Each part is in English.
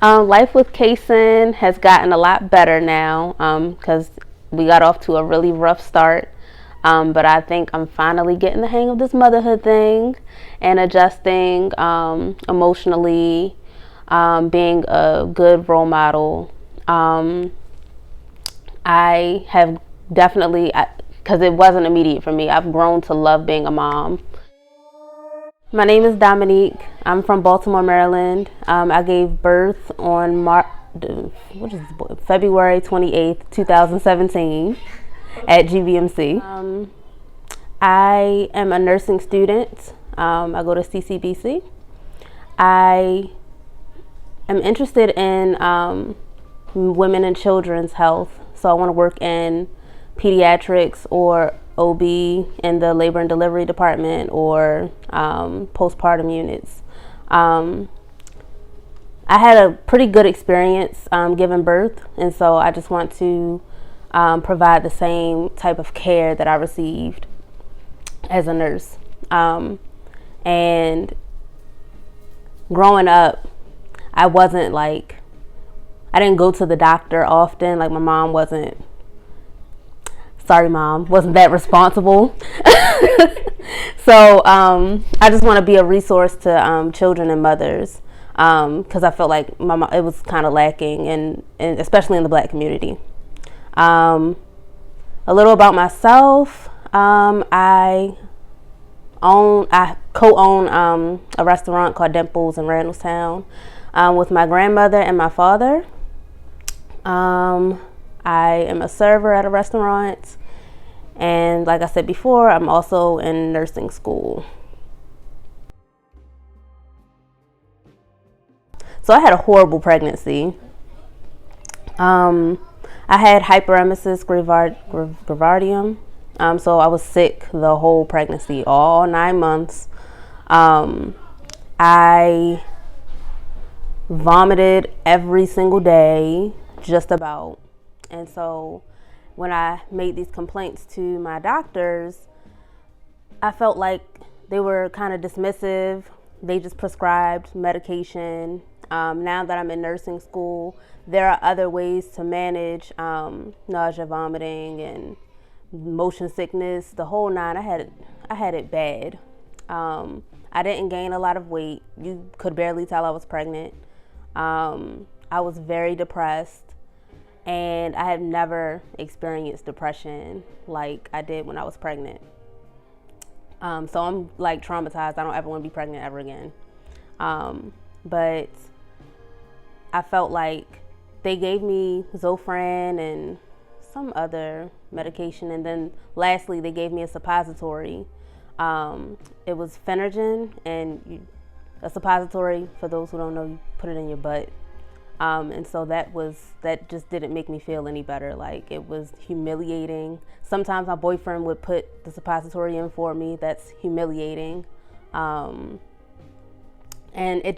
Life with Kacen has gotten a lot better now because we got off to a really rough start. But I think I'm finally getting the hang of this motherhood thing and adjusting emotionally, being a good role model. I have definitely, because it wasn't immediate for me, I've grown to love being a mom. My name is Dominique. I'm from Baltimore, Maryland. I gave birth on February 28th, 2017 at GVMC. I am a nursing student. I go to CCBC. I am interested in women and children's health. So I want to work in pediatrics or OB in the labor and delivery department or postpartum units. I had a pretty good experience giving birth, and so I just want to provide the same type of care that I received as a nurse. And growing up, I didn't go to the doctor often. Like my mom wasn't that responsible. So I just want to be a resource to children and mothers because I felt like it was kind of lacking, and especially in the Black community. A little about myself. I co-own a restaurant called Dimples in Randallstown with my grandmother and my father. I am a server at a restaurant, and like I said before, I'm also in nursing school. So I had a horrible pregnancy. I had hyperemesis gravidarum. So I was sick the whole pregnancy, all 9 months. I vomited every single day, just about. And so when I made these complaints to my doctors, I felt like they were kind of dismissive. They just prescribed medication. Now that I'm in nursing school, there are other ways to manage nausea, vomiting, and motion sickness, the whole nine. I had it bad. I didn't gain a lot of weight. You could barely tell I was pregnant. I was very depressed, and I have never experienced depression like I did when I was pregnant. So I'm like traumatized. I don't ever want to be pregnant ever again. But I felt like they gave me Zofran and some other medication, and then lastly they gave me a suppository. It was Phenergen, and a suppository, for those who don't know, you put it in your butt. And so that just didn't make me feel any better. Like, it was humiliating. Sometimes my boyfriend would put the suppository in for me. That's humiliating. And it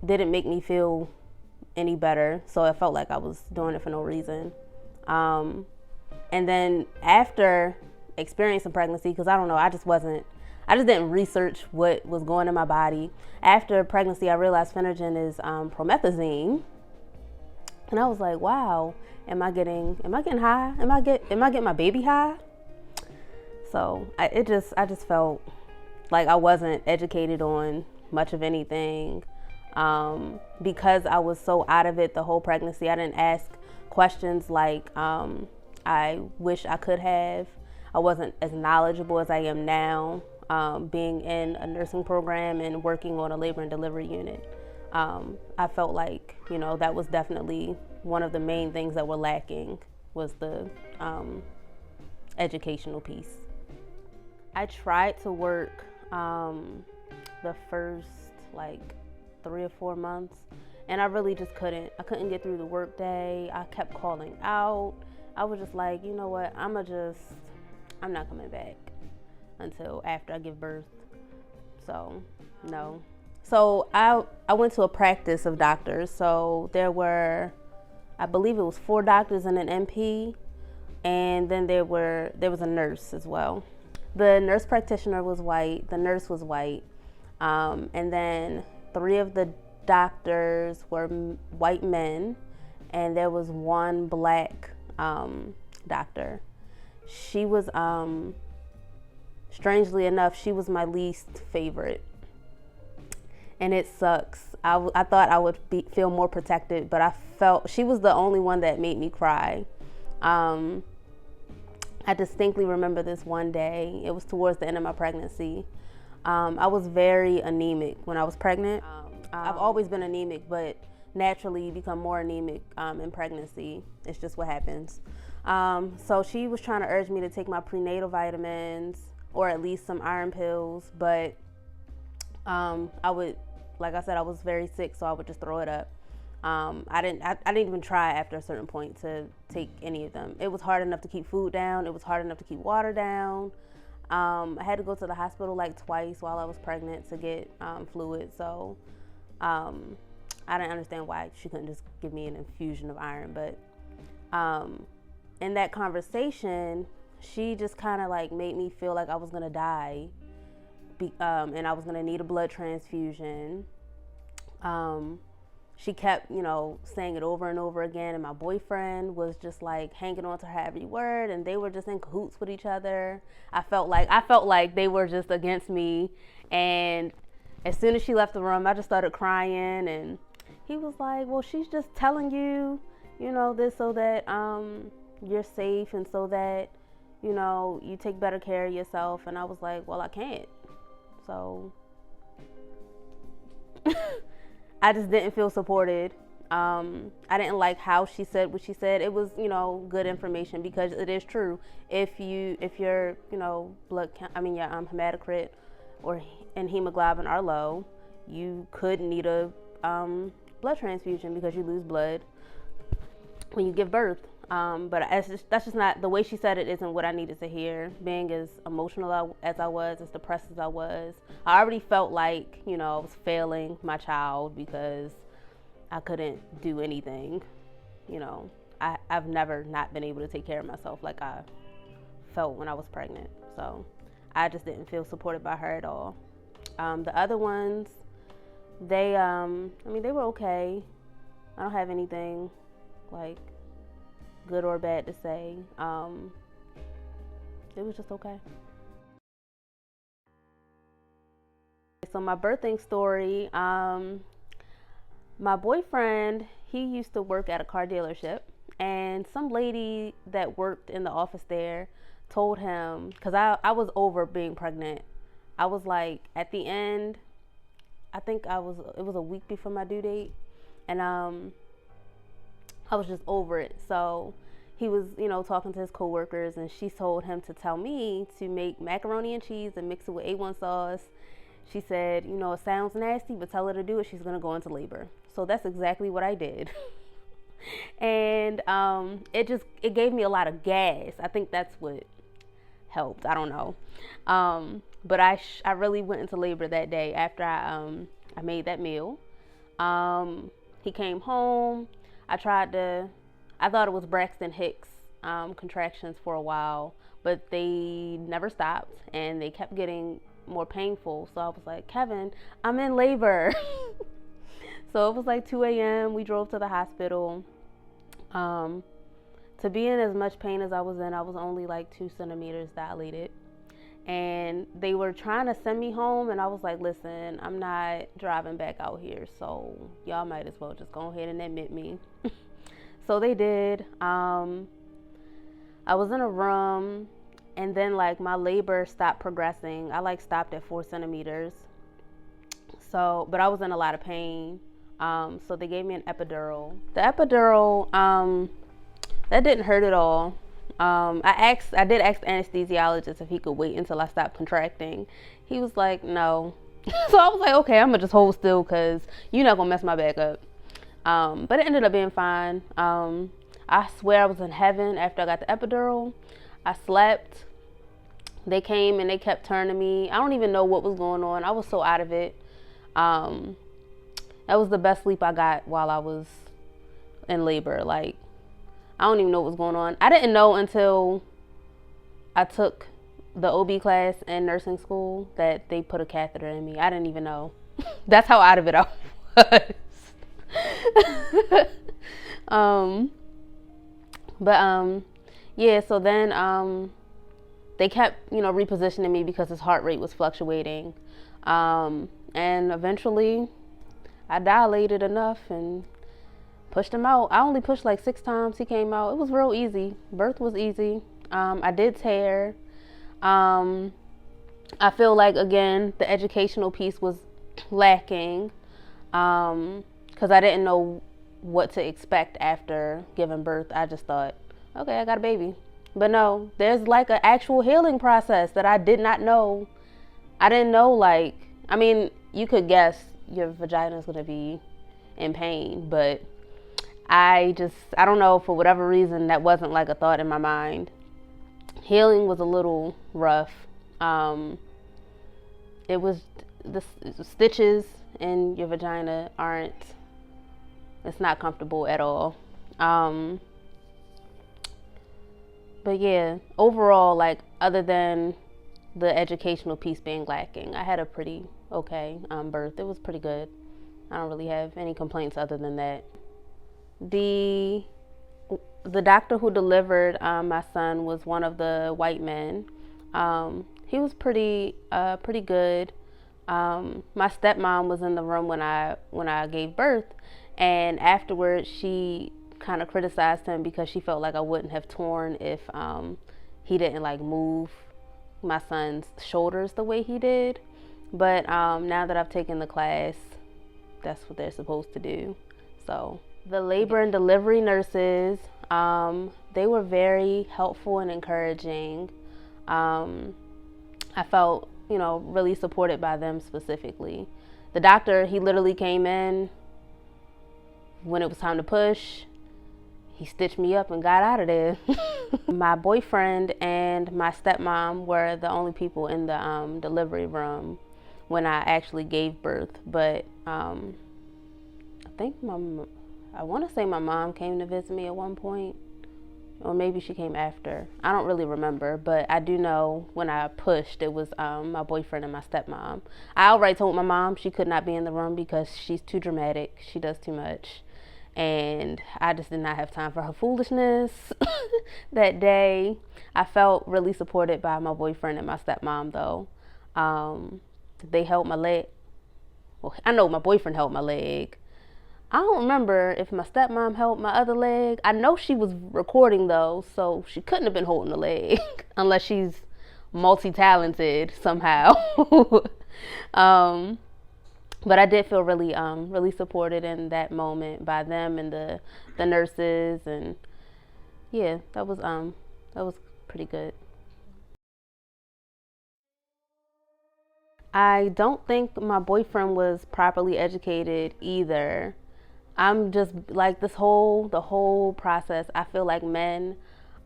didn't make me feel any better. So I felt like I was doing it for no reason. And then after experiencing pregnancy, because I don't know, I just didn't research what was going in my body. After pregnancy, I realized Phenergen is promethazine, and I was like, "Wow, am I getting high? Am I getting my baby high?" So I just felt like I wasn't educated on much of anything because I was so out of it the whole pregnancy. I didn't ask questions like I wish I could have. I wasn't as knowledgeable as I am now. Being in a nursing program and working on a labor and delivery unit. I felt like, that was definitely one of the main things that were lacking, was the educational piece. I tried to work the first 3 or 4 months, and I really just couldn't. I couldn't get through the work day. I kept calling out. I was just like, you know what, I'm not coming back until after I give birth. So no. So I went to a practice of doctors. So there were, I believe it was 4 doctors and an NP, and then there was a nurse as well. The nurse practitioner was white, the nurse was white, and then 3 of the doctors were white men, and there was one black doctor. She was, strangely enough, she was my least favorite. And it sucks. I thought I would feel more protected, but I felt she was the only one that made me cry. I distinctly remember this one day. It was towards the end of my pregnancy. I was very anemic when I was pregnant. I've always been anemic, but naturally you become more anemic in pregnancy. It's just what happens. So she was trying to urge me to take my prenatal vitamins or at least some iron pills, but I would, like I said, I was very sick, so I would just throw it up. I didn't even try after a certain point to take any of them. It was hard enough to keep food down. It was hard enough to keep water down. I had to go to the hospital like twice while I was pregnant to get fluid. So I didn't understand why she couldn't just give me an infusion of iron. But in that conversation, she just kind of like made me feel like I was gonna die, and I was gonna need a blood transfusion. She kept, saying it over and over again, and my boyfriend was just like hanging on to her every word, and they were just in cahoots with each other. I felt like they were just against me, and as soon as she left the room, I just started crying, and he was like, well, she's just telling you, this so that you're safe and so that, you take better care of yourself. And I was like, well, I can't. So I just didn't feel supported. I didn't like how she said what she said. It was, good information because it is true. If your, blood count, your hematocrit and hemoglobin are low, you could need a blood transfusion because you lose blood when you give birth. But that's just not the way she said it. Isn't what I needed to hear. Being as emotional as I was, as depressed as I was, I already felt like I was failing my child because I couldn't do anything. I've never not been able to take care of myself like I felt when I was pregnant. So I just didn't feel supported by her at all. The other ones, they were okay. I don't have anything like good or bad to say. It was just okay. So my birthing story, my boyfriend, he used to work at a car dealership, and some lady that worked in the office there told him, because I was over being pregnant. I was like, at the end, I think it was a week before my due date, and I was just over it. So he was, talking to his coworkers, and she told him to tell me to make macaroni and cheese and mix it with A1 sauce. She said, it sounds nasty, but tell her to do it. She's going to go into labor. So that's exactly what I did. And it gave me a lot of gas. I think that's what helped. I don't know. But I really went into labor that day after I made that meal. He came home. I thought it was Braxton Hicks contractions for a while, but they never stopped and they kept getting more painful. So I was like, Kevin, I'm in labor. So it was like 2 a.m. We drove to the hospital. To be in as much pain as I was in, I was only like 2 centimeters dilated. And they were trying to send me home, and I was like, listen, I'm not driving back out here, so y'all might as well just go ahead and admit me. So they did. I was in a room, and then like my labor stopped progressing. I like stopped at 4 centimeters. So, but I was in a lot of pain. So they gave me an epidural. The epidural, that didn't hurt at all. I did ask the anesthesiologist if he could wait until I stopped contracting. He was like, no. So I was like, okay, I'm gonna just hold still because you're not gonna mess my back up. But it ended up being fine. I swear I was in heaven after I got the epidural. I slept. They came and they kept turning me. I don't even know what was going on. I was so out of it. That was the best sleep I got while I was in labor. Like, I don't even know what was going on. I didn't know until I took the OB class in nursing school that they put a catheter in me. I didn't even know. That's how out of it I um, but yeah. So then they kept repositioning me because his heart rate was fluctuating, and eventually I dilated enough and pushed him out. I only pushed like 6 times. He came out. It was real easy. Birth was easy. I did tear. I feel like, again, the educational piece was lacking, because I didn't know what to expect after giving birth. I just thought, okay, I got a baby. But no, there's like an actual healing process that I did not know. I didn't know, like, I mean, you could guess your vagina is going to be in pain, but I don't know, for whatever reason, that wasn't like a thought in my mind. Healing was a little rough. It was the stitches in your vagina it's not comfortable at all. But yeah, overall, like, other than the educational piece being lacking, I had a pretty okay birth. It was pretty good. I don't really have any complaints other than that. The doctor who delivered my son was one of the white men. He was pretty good. My stepmom was in the room when I gave birth, and afterwards she kind of criticized him because she felt like I wouldn't have torn if he didn't like move my son's shoulders the way he did. But now that I've taken the class, that's what they're supposed to do. So the labor and delivery nurses, they were very helpful and encouraging. I felt, really supported by them specifically. The doctor, he literally came in when it was time to push. He stitched me up and got out of there. My boyfriend and my stepmom were the only people in the delivery room when I actually gave birth. But I want to say my mom came to visit me at one point, or maybe she came after. I don't really remember, but I do know when I pushed, it was my boyfriend and my stepmom. I outright told my mom she could not be in the room because she's too dramatic. She does too much. And I just did not have time for her foolishness that day. I felt really supported by my boyfriend and my stepmom, though. They held my leg. Well, I know my boyfriend held my leg. I don't remember if my stepmom held my other leg. I know she was recording, though, so she couldn't have been holding the leg unless she's multi-talented somehow. But I did feel really really supported in that moment by them and the nurses, and yeah, that was pretty good. I don't think my boyfriend was properly educated either. I'm just like the whole process. I feel like men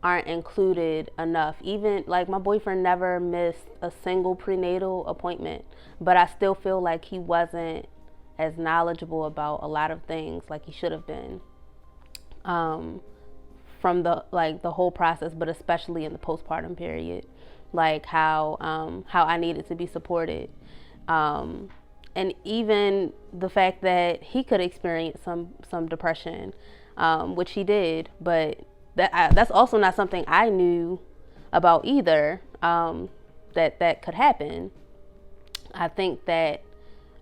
aren't included enough. Even like my boyfriend never missed a single prenatal appointment, but I still feel like he wasn't as knowledgeable about a lot of things like he should have been, from the whole process, but especially in the postpartum period, like how I needed to be supported, and even the fact that he could experience some depression, which he did, but that's also not something I knew about either, that could happen. I think that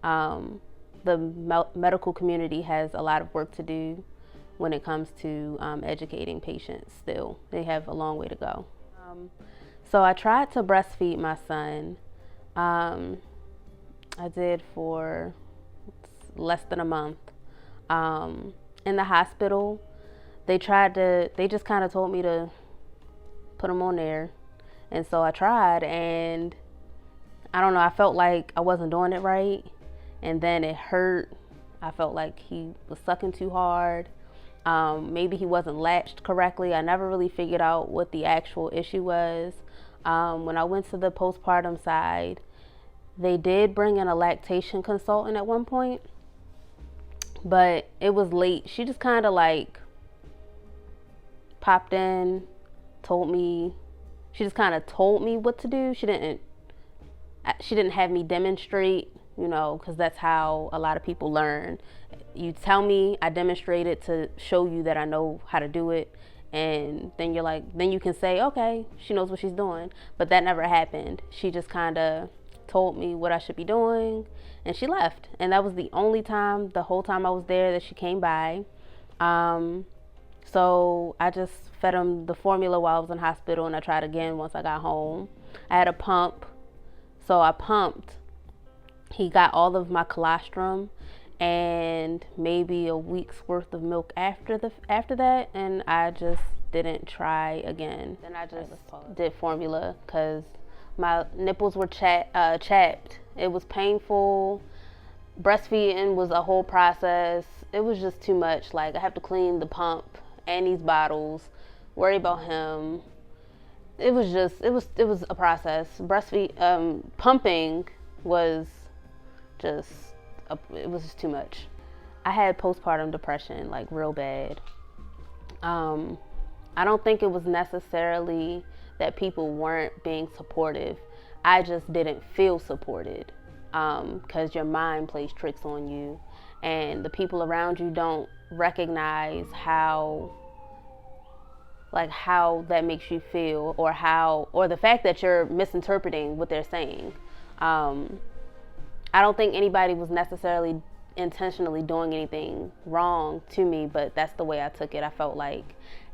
the medical community has a lot of work to do when it comes to educating patients still. They have a long way to go. So I tried to breastfeed my son. I did for less than a month. In the hospital, they just kind of told me to put him on there. And so I tried, and I don't know, I felt like I wasn't doing it right. And then it hurt. I felt like he was sucking too hard. Maybe he wasn't latched correctly. I never really figured out what the actual issue was. When I went to the postpartum side, they did bring in a lactation consultant at one point, but it was late. She just kind of like popped in, she just kind of told me what to do. She didn't have me demonstrate because that's how a lot of people learn. You tell me, I demonstrate it to show you that I know how to do it, and then then you can say, okay, she knows what she's doing. But that never happened. She just kind of told me what I should be doing, and she left. And that was the only time, the whole time I was there, that she came by. So I just fed him the formula while I was in hospital, and I tried again once I got home. I had a pump, so I pumped. He got all of my colostrum and maybe a week's worth of milk after that, and I just didn't try again. Then I just did formula because my nipples were chapped. It was painful. Breastfeeding was a whole process. It was just too much. Like, I have to clean the pump and these bottles, worry about him. It was a process. Pumping was it was just too much. I had postpartum depression, like real bad. I don't think it was necessarily that people weren't being supportive. I just didn't feel supported, because your mind plays tricks on you, and the people around you don't recognize how that makes you feel, or the fact that you're misinterpreting what they're saying. I don't think anybody was necessarily intentionally doing anything wrong to me, but that's the way I took it. I felt like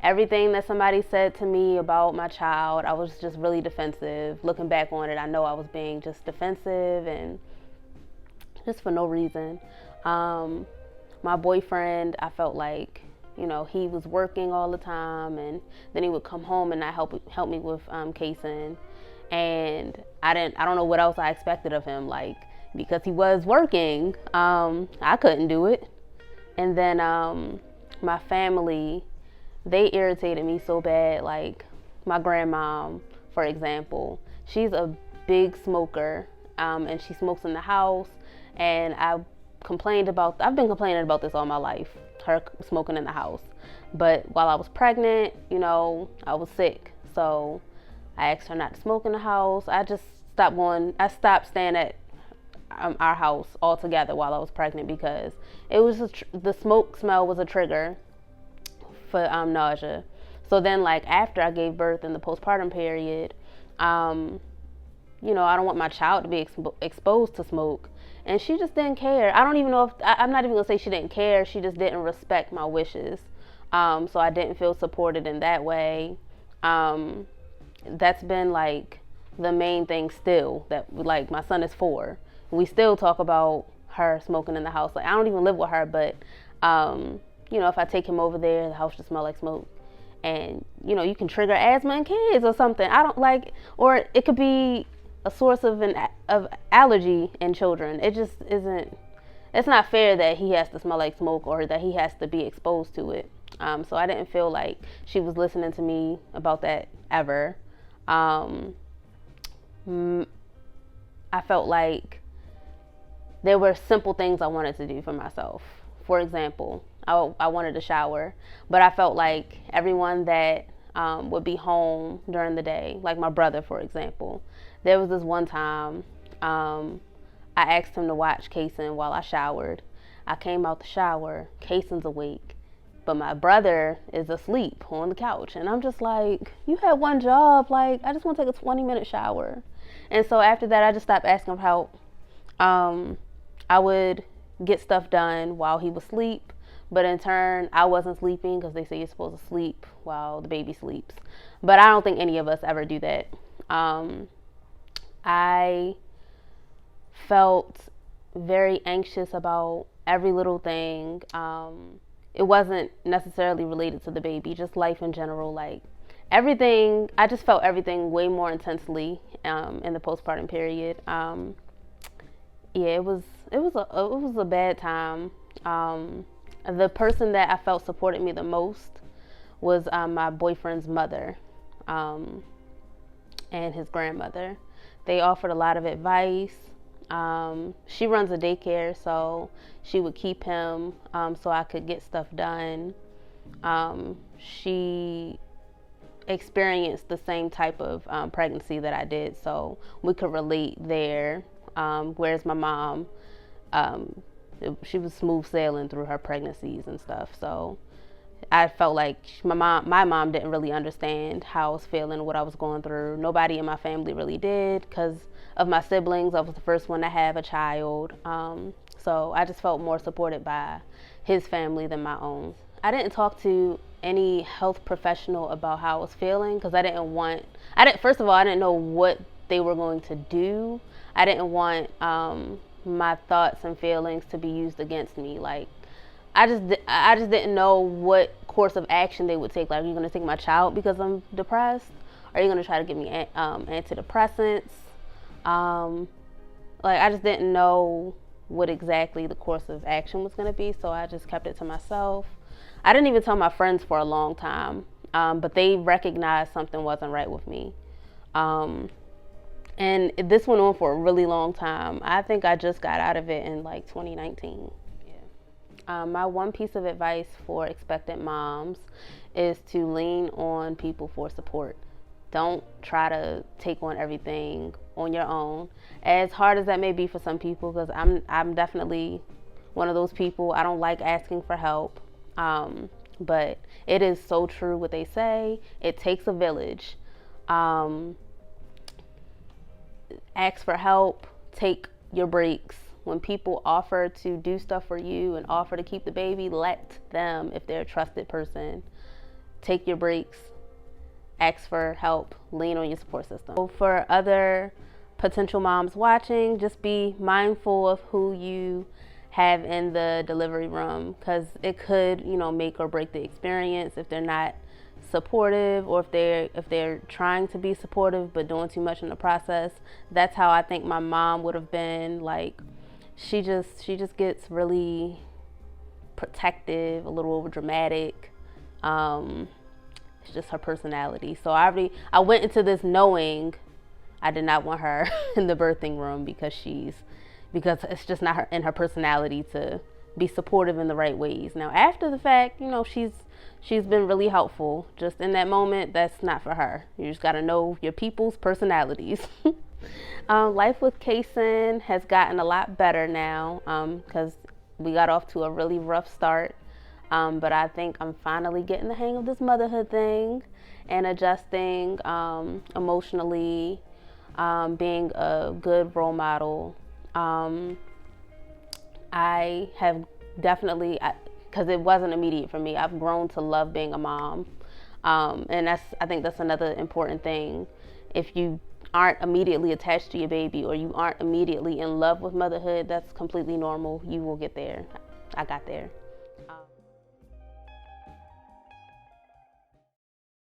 everything that somebody said to me about my child, I was just really defensive. Looking back on it, I know I was being just defensive and just for no reason. My boyfriend, I felt like, he was working all the time, and then he would come home and not help me with Kacen. And I don't know what else I expected of him, like, because he was working, I couldn't do it. And then my family, they irritated me so bad. Like, my grandmom, for example, she's a big smoker, and she smokes in the house. And I've been complaining about this all my life, her smoking in the house. But while I was pregnant, I was sick, so I asked her not to smoke in the house. I stopped staying at our house altogether while I was pregnant, because it was the smoke smell was a trigger for nausea. So then, like, after I gave birth in the postpartum period, I don't want my child to be exposed to smoke, and she just didn't care. I don't even know if I'm not even gonna say she didn't care. She just didn't respect my wishes. So I didn't feel supported in that way. That's been like the main thing still. That, like, my son is 4. We still talk about her smoking in the house. Like, I don't even live with her, but if I take him over there, the house just smell like smoke. And you can trigger asthma in kids or something. I don't like, or it could be a source of allergy in children. It just isn't. It's not fair that he has to smell like smoke or that he has to be exposed to it. So I didn't feel like she was listening to me about that ever. I felt like there were simple things I wanted to do for myself. For example, I wanted to shower, but I felt like everyone that would be home during the day, like my brother, for example. There was this one time I asked him to watch Kacen while I showered. I came out the shower, Kacen's awake, but my brother is asleep on the couch. And I'm just like, you had one job, like, I just want to take a 20-minute shower. And so after that, I just stopped asking for help. I would get stuff done while he was asleep, but in turn, I wasn't sleeping, because they say you're supposed to sleep while the baby sleeps. But I don't think any of us ever do that. I felt very anxious about every little thing. It wasn't necessarily related to the baby, just life in general. Like, everything, I just felt everything way more intensely in the postpartum period. It was a bad time. The person that I felt supported me the most was my boyfriend's mother and his grandmother. They offered a lot of advice. She runs a daycare, so she would keep him so I could get stuff done. She experienced the same type of pregnancy that I did, so we could relate there. whereas my mom, she was smooth sailing through her pregnancies and stuff. So I felt like my mom didn't really understand how I was feeling, what I was going through. Nobody in my family really did because of my siblings. I was the first one to have a child. So I just felt more supported by his family than my own. I didn't talk to any health professional about how I was feeling because first of all, I didn't know what they were going to do. I didn't want my thoughts and feelings to be used against me. Like, I just didn't know what course of action they would take. Like, are you going to take my child because I'm depressed? Are you going to try to give me antidepressants? Like, I just didn't know what exactly the course of action was going to be, so I just kept it to myself. I didn't even tell my friends for a long time, but they recognized something wasn't right with me. And this went on for a really long time. I think I just got out of it in like 2019. My one piece of advice for expectant moms is to lean on people for support. Don't try to take on everything on your own, as hard as that may be for some people, because I'm definitely one of those people. I don't like asking for help, but it is so true what they say. It takes a village. Ask for help. Take your breaks. When people offer to do stuff for you and offer to keep the baby, let them, if they're a trusted person. Take your breaks. Ask for help. Lean on your support system. For other potential moms watching, just be mindful of who you have in the delivery room, because it could, make or break the experience if they're not supportive, or if they're trying to be supportive but doing too much in the process. That's how I think my mom would have been. Like, she just gets really protective, a little over dramatic. It's just her personality. So I went into this knowing I did not want her in the birthing room because it's just not in her personality to be supportive in the right ways. Now, after the fact, she's been really helpful. Just in that moment, that's not for her. You just got to know your people's personalities. Life with Kacen has gotten a lot better now because we got off to a really rough start. But I think I'm finally getting the hang of this motherhood thing and adjusting emotionally, being a good role model. I have definitely, because it wasn't immediate for me, I've grown to love being a mom. And I think that's another important thing. If you aren't immediately attached to your baby, or you aren't immediately in love with motherhood, that's completely normal. You will get there. I got there.